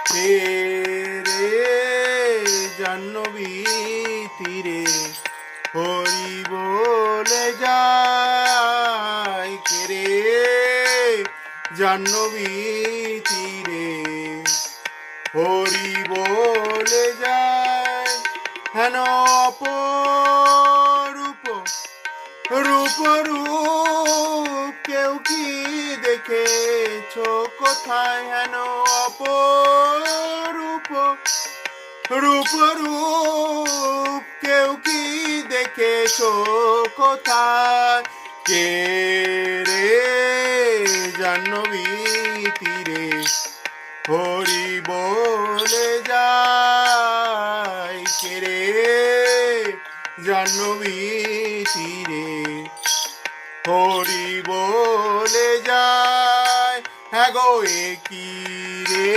কে রে জাহ্নবী তীরে হরি বলে যায়, কে রে জাহ্নবী তীরে হরি বলে যায়। হেন অপরূপ রূপ রূপ কেউ কি দেখেছ কোথায়? হেন অপরূপ রূপ রূপ কেউ কি দেখেছ কোথায়? কে রে জাহ্নবী তীরে হরি বলে যায়, কে রে জাহ্নবী তীরে হরি বলে যায়। হ্যাঁ গো এ কি রে